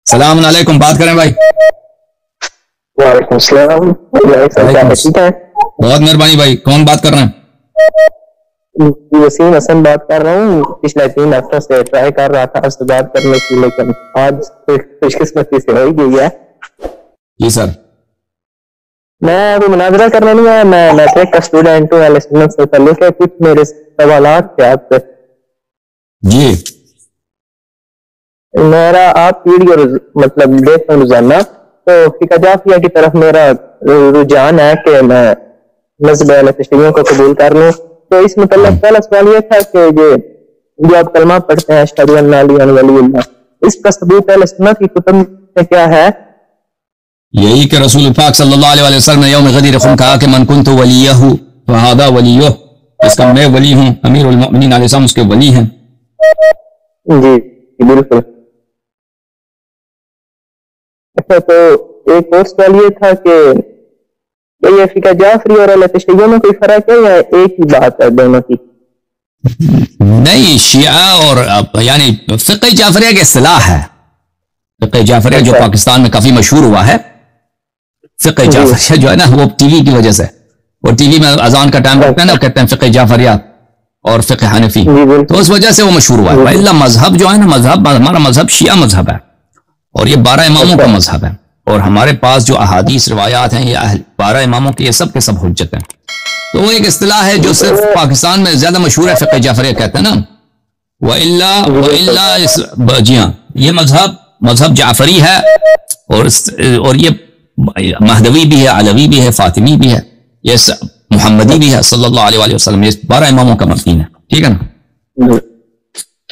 السلام علیکم، بات کریں بھائی. وعلیکم السلام. ٹھیک ہے، بہت مہربانی بھائی. کون بات کر رہے ہیں؟ وسیم حسن بات کر رہا ہوں. پچھلے 3 ہفتوں سے ٹرائی کر رہا تھا آپ سے بات کرنے کی، لیکن آج خوش قسمتی سے ہو ہی گئی ہے. جی سر. میں ابھی مناظرہ کرنا نہیں آیا، میں میٹرک کا اسٹوڈنٹ ہوں. اسٹوڈنٹ سے تعلق ہے. کچھ میرے سوالات تھے آپ سے. جی میرا آپ ویڈیو مطلب دیکھتا ہوں روزانہ، تو فقہ جعفریہ کی طرف میرا رجحان ہے کہ میں مذہب اہل تشیعوں کو قبول کر لوں. تو اس متعلق پہلا سوال یہ تھا کہ جو آپ کلمہ پڑھتے ہیں اشہد ان لا الہ الا اللہ، اس کا ثبوت اہل سنت کی کتب میں کیا ہے؟ یہی کہ رسول پاک صلی اللہ علیہ وسلم نے یوم غدیر خم کہا کہ من کنت ولیہ فہذا ولیہ، اس کا میں ولی ہوں. امیر المؤمنین علیہ السلام اس کے ولی ہیں. جی بالکل. اچھا، تو ایک اور سوال یہ تھا کہ یہ فقہ جعفری اور اہل تشیع میں کوئی فرق ہے یا ایک ہی بات ہے دونوں کی؟ نہیں، شیعہ اور یعنی فقہ جعفریہ کی اصطلاح ہے. فقہ جعفریہ جو پاکستان میں کافی مشہور ہوا ہے، فقہ جعفریہ جو ہے نا وہ ٹی وی کی وجہ سے، اور ٹی وی میں اذان کا ٹائم رکھتے ہیں نا، کہتے ہیں فقہ جعفریہ اور فقہ حنفی، تو اس وجہ سے وہ مشہور ہوا ہے. اللہ مذہب جو ہے نا، مذہب ہمارا مذہب شیعہ مذہب ہے، اور یہ 12 اماموں کا مذہب ہے. اور ہمارے پاس جو احادیث روایات ہیں یہ 12 اماموں کے، یہ سب کے سب حجت ہیں. تو وہ ایک اصطلاح ہے جو صرف پاکستان میں زیادہ مشہور ہے، فقہ جعفریہ کہتے ہیں نا. وَإِلَّا جی ہاں، یہ مذہب جعفری ہے، اور یہ مہدوی بھی ہے، علوی بھی ہے، فاطمی بھی ہے، یہ محمدی بھی ہے صلی اللہ علیہ وسلم. یہ 12 اماموں کا متین ہے. ٹھیک ہے نا.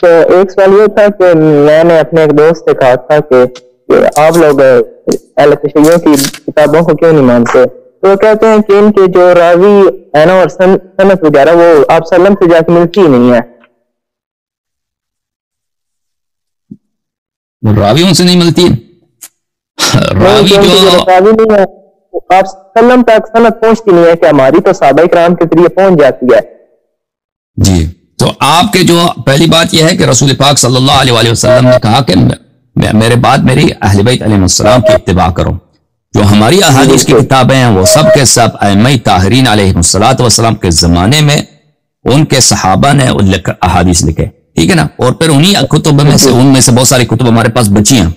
تو ایک سوال یہ تھا کہ میں نے اپنے ایک دوست سے کہا تھا کہ آپ لوگ اہل تشیع کی کتابوں کو کیوں نہیں مانتے؟ تو وہ کہتے ہیں کہ ان کے جو راوی ہے نا اور سند وغیرہ وہ آپ سلم سے جا کے ملتی ہی نہیں ہے. راویوں سے نہیں ملتی. راوی جو راوی نہیں ہے آپ سلم تک سند پہنچتی نہیں ہے کہ ہماری تو صحابہ کرام کے ذریعے پہنچ جاتی ہے. جی، تو آپ کے جو پہلی بات یہ ہے کہ رسول پاک صلی اللہ علیہ وسلم نے کہا کہ میرے بعد میری اہل بیت علیہ السلام کی اتباع کرو. جو ہماری احادیث کی کتابیں ہیں وہ سب کے سب ائمہ طاہرین علیہ السلام کے زمانے میں ان کے صحابہ نے احادیث لکھے. ٹھیک ہے نا. اور پھر انہی کتب میں سے، ان میں سے بہت ساری کتب ہمارے پاس بچی ہیں،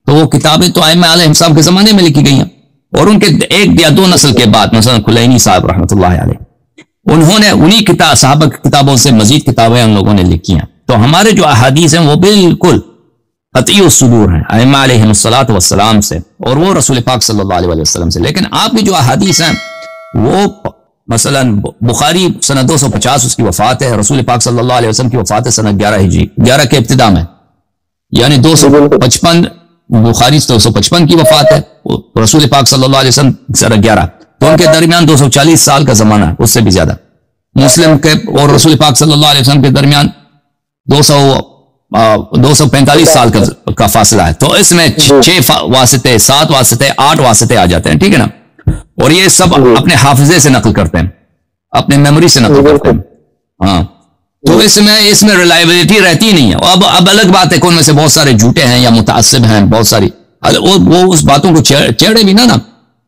تو وہ کتابیں تو ائمہ علیہ السلام کے زمانے میں لکھی گئی ہیں. اور ان کے 1 یا 2 نسل کے بعد، مثلا کلینی صاحب رحمۃ اللہ علیہ، انہوں نے انہی صحابہ کی کتابوں سے مزید کتابیں ان لوگوں نے لکھی ہیں. تو ہمارے جو احادیث ہیں وہ بالکل قطعی الصدور ہیں ائمہ علیہ السلام سے، اور وہ رسول پاک صلی اللہ علیہ وسلم سے. لیکن آپ کی جو احادیث ہیں وہ مثلا بخاری سنہ 250 اس کی وفات ہے، رسول پاک صلی اللہ علیہ وسلم کی وفات ہے سنہ 11 ہجری، 11 کے ابتدا میں، یعنی 255. بخاری 255 کی وفات ہے، رسول پاک صلی اللہ علیہ وسلم سنہ 11، تو ان کے درمیان 240 سال کا زمانہ ہے، اس سے بھی زیادہ. مسلم کے اور رسول پاک صلی اللہ علیہ وسلم کے درمیان 245 سال کا فاصلہ ہے. تو اس میں 6 واسطے، 7 واسطے، 8 واسطے آ جاتے ہیں. ٹھیک ہے نا. اور یہ سب اپنے حافظے سے نقل کرتے ہیں، اپنے میموری سے نقل کرتے ہیں. ہاں، تو اس میں ریلائبلٹی رہتی نہیں ہے. اب الگ بات ہے کہ ان میں سے بہت سارے جھوٹے ہیں یا متعصب ہیں، بہت ساری وہ اس باتوں کو چھیڑے بھی نا.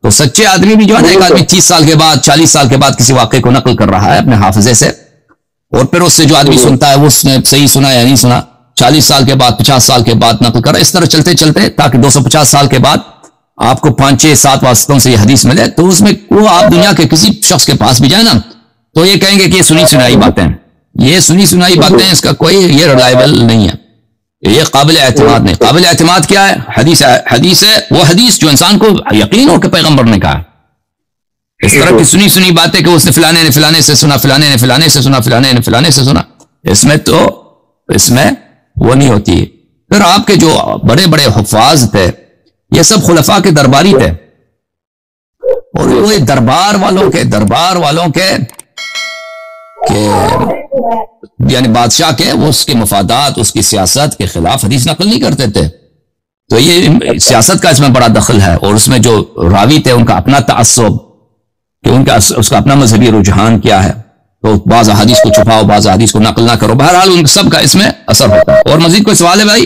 تو سچے آدمی بھی جو ہے نا، ایک آدمی 30 سال کے بعد، 40 سال کے بعد کسی واقعے کو نقل کر رہا ہے اپنے حافظے سے، اور پھر اس سے جو آدمی سنتا ہے وہ اس نے صحیح سنا یا نہیں سنا، 40 سال کے بعد، 50 سال کے بعد نقل کر، اس طرح چلتے چلتے تاکہ 250 سال کے بعد آپ کو 5، 6، 7 واسطوں سے یہ حدیث ملے. تو اس میں وہ آپ دنیا کے کسی شخص کے پاس بھی جائیں نا، تو یہ کہیں گے کہ یہ سنی سنائی باتیں، یہ سنی سنائی باتیں، اس کا کوئی یہ ریلائبل نہیں ہے، یہ قابل اعتماد نہیں. قابل اعتماد کیا ہے؟ حدیث ہے، وہ حدیث جو انسان کو یقین ہو کہ پیغمبر نے کہا. اس طرح کی سنی باتیں کہ اس نے فلانے نے فلانے سے سنا، فلانے نے فلانے سے سنا، فلانے نے فلانے سے سنا، اس میں وہ نہیں ہوتی. پھر آپ کے جو بڑے بڑے حفاظ تھے یہ سب خلفاء کے درباری تھے، اور وہ دربار والوں کے یعنی بادشاہ کے، وہ اس کے مفادات، اس کی سیاست کے خلاف حدیث نقل نہیں کرتے تھے. تو یہ سیاست کا اس میں بڑا دخل ہے. اور اس میں جو راوی تھے ان کا اپنا تعصب، کہ اس کا اپنا مذہبی رجحان کیا ہے، تو بعض احادیث کو چھپاؤ، بعض احادیث کو نقل نہ کرو. بہرحال ان سب کا اس میں اثر ہوتا ہے. اور مزید کوئی سوال ہے بھائی؟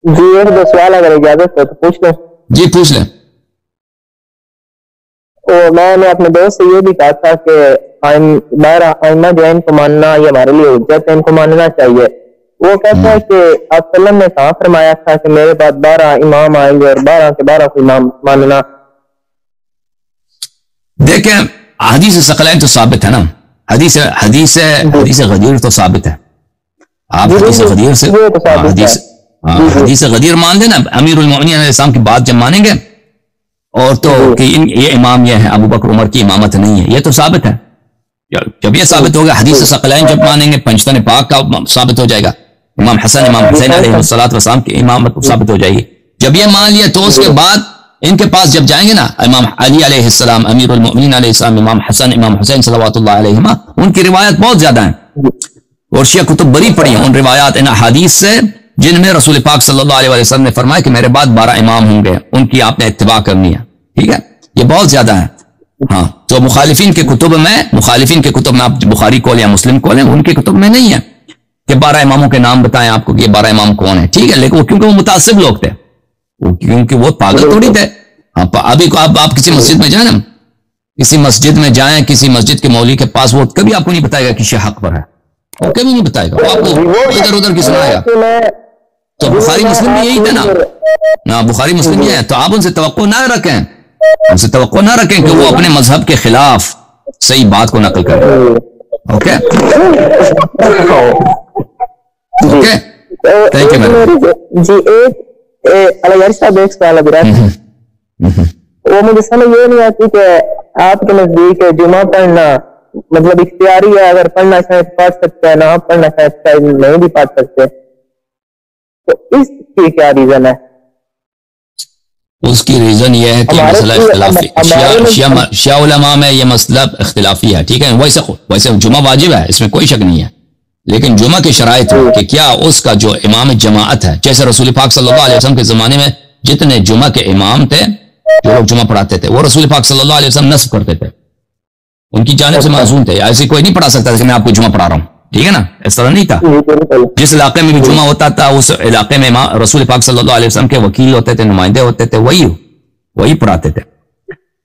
جی ایک دو سوال اگر اجازت ہو تو پوچھ لیں. جی پوچھ لیں. تو میں نے اپنے دوست سے یہ بھی کہا تھا کہ آئمہ جو ہے ان کو ماننا یہ ہمارے لیے حجت ہے, ان کو ماننا چاہیے. وہ کہتا ہے کہ آپ وسلم نے کہاں فرمایا تھا کہ میرے بعد 12 امام آئیں گے اور 12 کے 12 کو امام ماننا. دیکھیں حدیث ثقلین تو ثابت ہے نا, حدیث غدیر تو ثابت ہے. آپ حدیث غدیر سے حدیث غدیر مان لینا, امیر المؤمنین علیہ السلام کی بات جب مانیں گے اور تو کہ یہ امام یہ ہے, ابو بکر عمر کی امامت نہیں ہے, یہ تو ثابت ہے. جب یہ ثابت ہوگا, حدیث ثقلین جب مانیں گے, پنجتن پاک کا ثابت ہو جائے گا, امام حسن امام حسین علیہ السلام کی امامت ثابت ہو جائے گی. جب یہ مان لیا تو اس کے بعد ان کے پاس جب جائیں گے نا, امام علی علیہ السلام, امیر المؤمنین علیہ السلام, امام حسن امام حسین صلوات اللہ علیہما, ان کی روایت بہت زیادہ ہیں اور شیعہ کتب بری پڑی ہیں ان روایات, ان حدیث سے جن میں رسول پاک صلی اللہ علیہ وسلم نے فرمایا کہ میرے بعد 12 امام ہوں گے, ان کی آپ نے اتباع کرنی ہے. ٹھیک ہے, یہ بہت زیادہ ہے. ہاں تو مخالفین کے کتب میں آپ بخاری کھول یا مسلم کھولیں, ان کی کتب میں نہیں ہے کہ 12 اماموں کے نام بتائیں آپ کو کہ یہ 12 امام کون ہیں. ٹھیک ہے, لیکن وہ کیونکہ وہ متعصب لوگ تھے, کیونکہ وہ پاگل تھوڑی تھے. ابھی کو آپ کسی مسجد میں جائیں نا, کسی مسجد میں جائیں, کسی مسجد کے مولوی کے پاس, وہ کبھی آپ کو نہیں بتائے گا کہ شیعہ حق پر ہے, وہ کبھی نہیں بتائے گا, وہ آپ کو ادھر ادھر کی سنائے گا. تو بخاری مسلم بھی یہی تھا نا, بخاری مسلم یہ ہے. تو آپ ان سے توقع نہ رکھیں کہ وہ اپنے مذہب کے خلاف صحیح بات کو نقل کریں. Okay okay, thank you. جی ایک صاحب ایک سوال وہ مجھے سمجھ یہ نہیں آتی کہ آپ کے نزدیک جمعہ پڑھنا مطلب اختیاری ہے, اگر پڑھنا چاہے پڑھ سکتے ہیں, نہ پڑھنا چاہے نہیں بھی پڑھ سکتے, تو اس کی کیا ریزن ہے؟ اس کی ریزن یہ ہے کہ مسئلہ اختلافی, شیعہ علماء میں یہ مسئلہ اختلافی ہے. ٹھیک ہے, ویسے جمعہ واجب ہے, اس میں کوئی شک نہیں ہے, لیکن جمعہ کی شرائط ہے کہ کیا اس کا جو امام جماعت ہے, جیسے رسول پاک صلی اللہ علیہ وسلم کے زمانے میں جتنے جمعہ کے امام تھے جو لوگ جمعہ پڑھاتے تھے, وہ رسول پاک صلی اللہ علیہ وسلم نصب کرتے تھے, ان کی جانب سے معصوم تھے. ایسے کوئی نہیں پڑھا سکتا کہ میں آپ کو جمعہ پڑھا رہا ہوں. ٹھیک ہے نا, اس طرح نہیں تھا. جس علاقے میں بھی جمعہ ہوتا تھا اس علاقے میں رسول پاک صلی اللہ علیہ وسلم کے وکیل ہوتے تھے, نمائندے ہوتے تھے, وہی پڑھاتے تھے.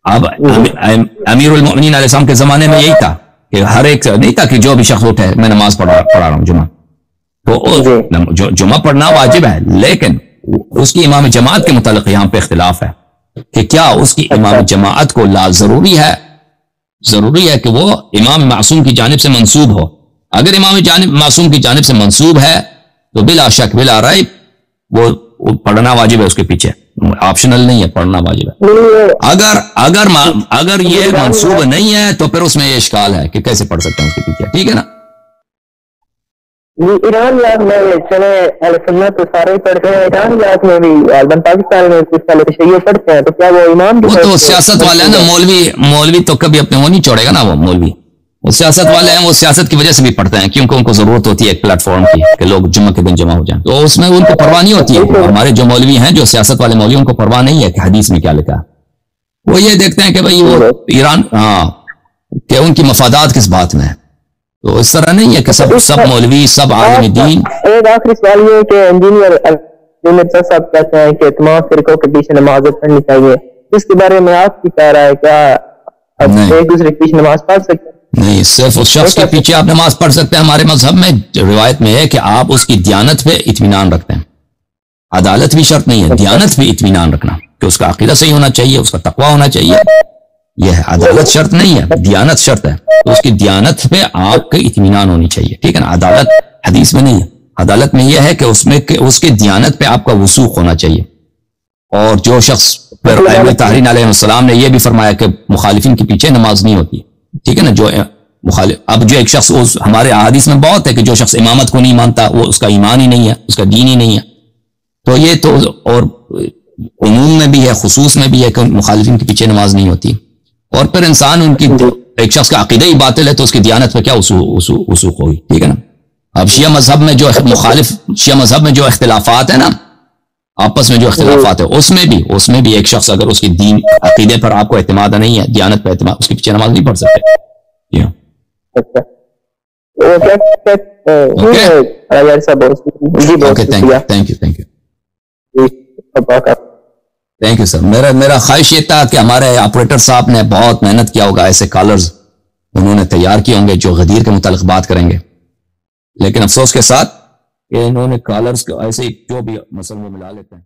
اب امیر المؤمنین علیہ السلام کے زمانے میں یہی تھا کہ ہر ایک نہیں تھا کہ جو بھی شخص اٹھے میں نماز پڑھا رہا ہوں جمعہ, تو جمعہ پڑھنا واجب ہے, لیکن اس کی امام جماعت کے متعلق یہاں پہ اختلاف ہے کہ کیا اس کی امام جماعت کو ضروری ہے کہ وہ امام معصوم کی جانب سے منسوب ہو. اگر امام معصوم کی جانب سے منسوب ہے تو بلا شک بلا ریب وہ پڑھنا واجب ہے, اس کے پیچھے آپشنل نہیں ہے, پڑھنا واجب ہے. اگر یہ منسوب نہیں ہے تو پھر اس میں یہ اشکال ہے کہ کیسے پڑھ سکتے ہیں اس کے پیچھے. ٹھیک ہے نا. ایران میں چلے سنت تو سارے پڑھتے ہیں, ایران میں بھی پاکستان میں کچھ سال تشیع پڑھتے ہیں, تو کیا وہ امام وہ تو سیاست والے ہیں نا, مولوی تو کبھی اپنے وہ نہیں چھوڑے گا نا, وہ مولوی وہ سیاست والے ہیں, وہ سیاست کی وجہ سے بھی پڑھتے ہیں کیونکہ ان کو ضرورت ہوتی ہے ایک پلیٹ فارم کی کہ لوگ جمعہ کے دن جمع ہو جائیں, تو اس میں ان کو پرواہ نہیں ہوتی ہے. ہمارے جو مولوی ہیں, جو سیاست والے مولوی, ان کو پرواہ نہیں ہے کہ حدیث میں کیا لکھا, وہ یہ دیکھتے ہیں کہ بھئی وہ ایران کہ ان کی مفادات کس بات میں ہے. تو اس طرح نہیں ہے کہ سب مولوی سب عالم دین. ایک آخری سوال یہ ہے کہ انجینئر مرزا صاحب کہتے ہیں کہ تمام فرقوں کے پیچھے نماز پڑھنی چاہیے, اس کے بارے میں آپ کی کہہ رہا ہے, کیا ایک دوسرے کے پیچھے نماز پڑھ سکتے ہیں؟ نہیں, صرف اس شخص کے پیچھے آپ نماز پڑھ سکتے ہیں. ہمارے مذہب میں روایت میں ہے کہ آپ اس کی دیانت پہ اطمینان رکھتے ہیں. عدالت بھی شرط نہیں ہے, دیانت پہ اطمینان رکھنا کہ اس کا عقیدہ صحیح ہونا چاہیے, اس کا تقوی ہونا چاہیے, یہ ہے. عدالت شرط نہیں ہے, دیانت شرط ہے. تو اس کی دیانت پہ آپ کا اطمینان ہونی چاہیے. ٹھیک ہے نا. عدالت حدیث میں نہیں ہے, عدالت میں یہ ہے کہ اس کے دیانت پہ آپ کا وثوق ہونا چاہیے. اور جو شخص پھر طاہرین علیہ السلام نے یہ بھی فرمایا کہ مخالفین کے پیچھے نماز نہیں ہوتی. ٹھیک ہے نا. جو مخالف, اب جو ایک شخص ہمارے احادیث میں بہت ہے کہ جو شخص امامت کو نہیں مانتا وہ اس کا ایمان ہی نہیں ہے, اس کا دین ہی نہیں ہے. تو یہ تو اور عموم میں بھی ہے, خصوص میں بھی ہے کہ مخالفین کے پیچھے نماز نہیں ہوتی. اور پھر انسان ان کی ایک شخص کا عقیدہ ہی باطل ہے تو اس کی دیانت پہ کیا وثوق ہوگی. ٹھیک ہے نا. اب شیعہ مذہب میں جو اختلافات ہیں نا, آپس میں جو اختلافات ہے, اس میں بھی ایک شخص اگر اس کی دین عقیدے پر آپ کو اعتماد نہیں ہے, دیانت پر اعتماد, اس کے پیچھے نماز نہیں پڑھ سکتے. Okay, thank you. Thank you sir. میرا خواہش یہ تھا کہ ہمارے آپریٹر صاحب نے بہت محنت کیا ہوگا, ایسے کالرز انہوں نے تیار کیے ہوں گے جو غدیر کے متعلق بات کریں گے, لیکن افسوس کے ساتھ کہ انہوں نے کالرز کو ایسے ہی جو بھی مسئلہ وہ ملا لیتے ہیں.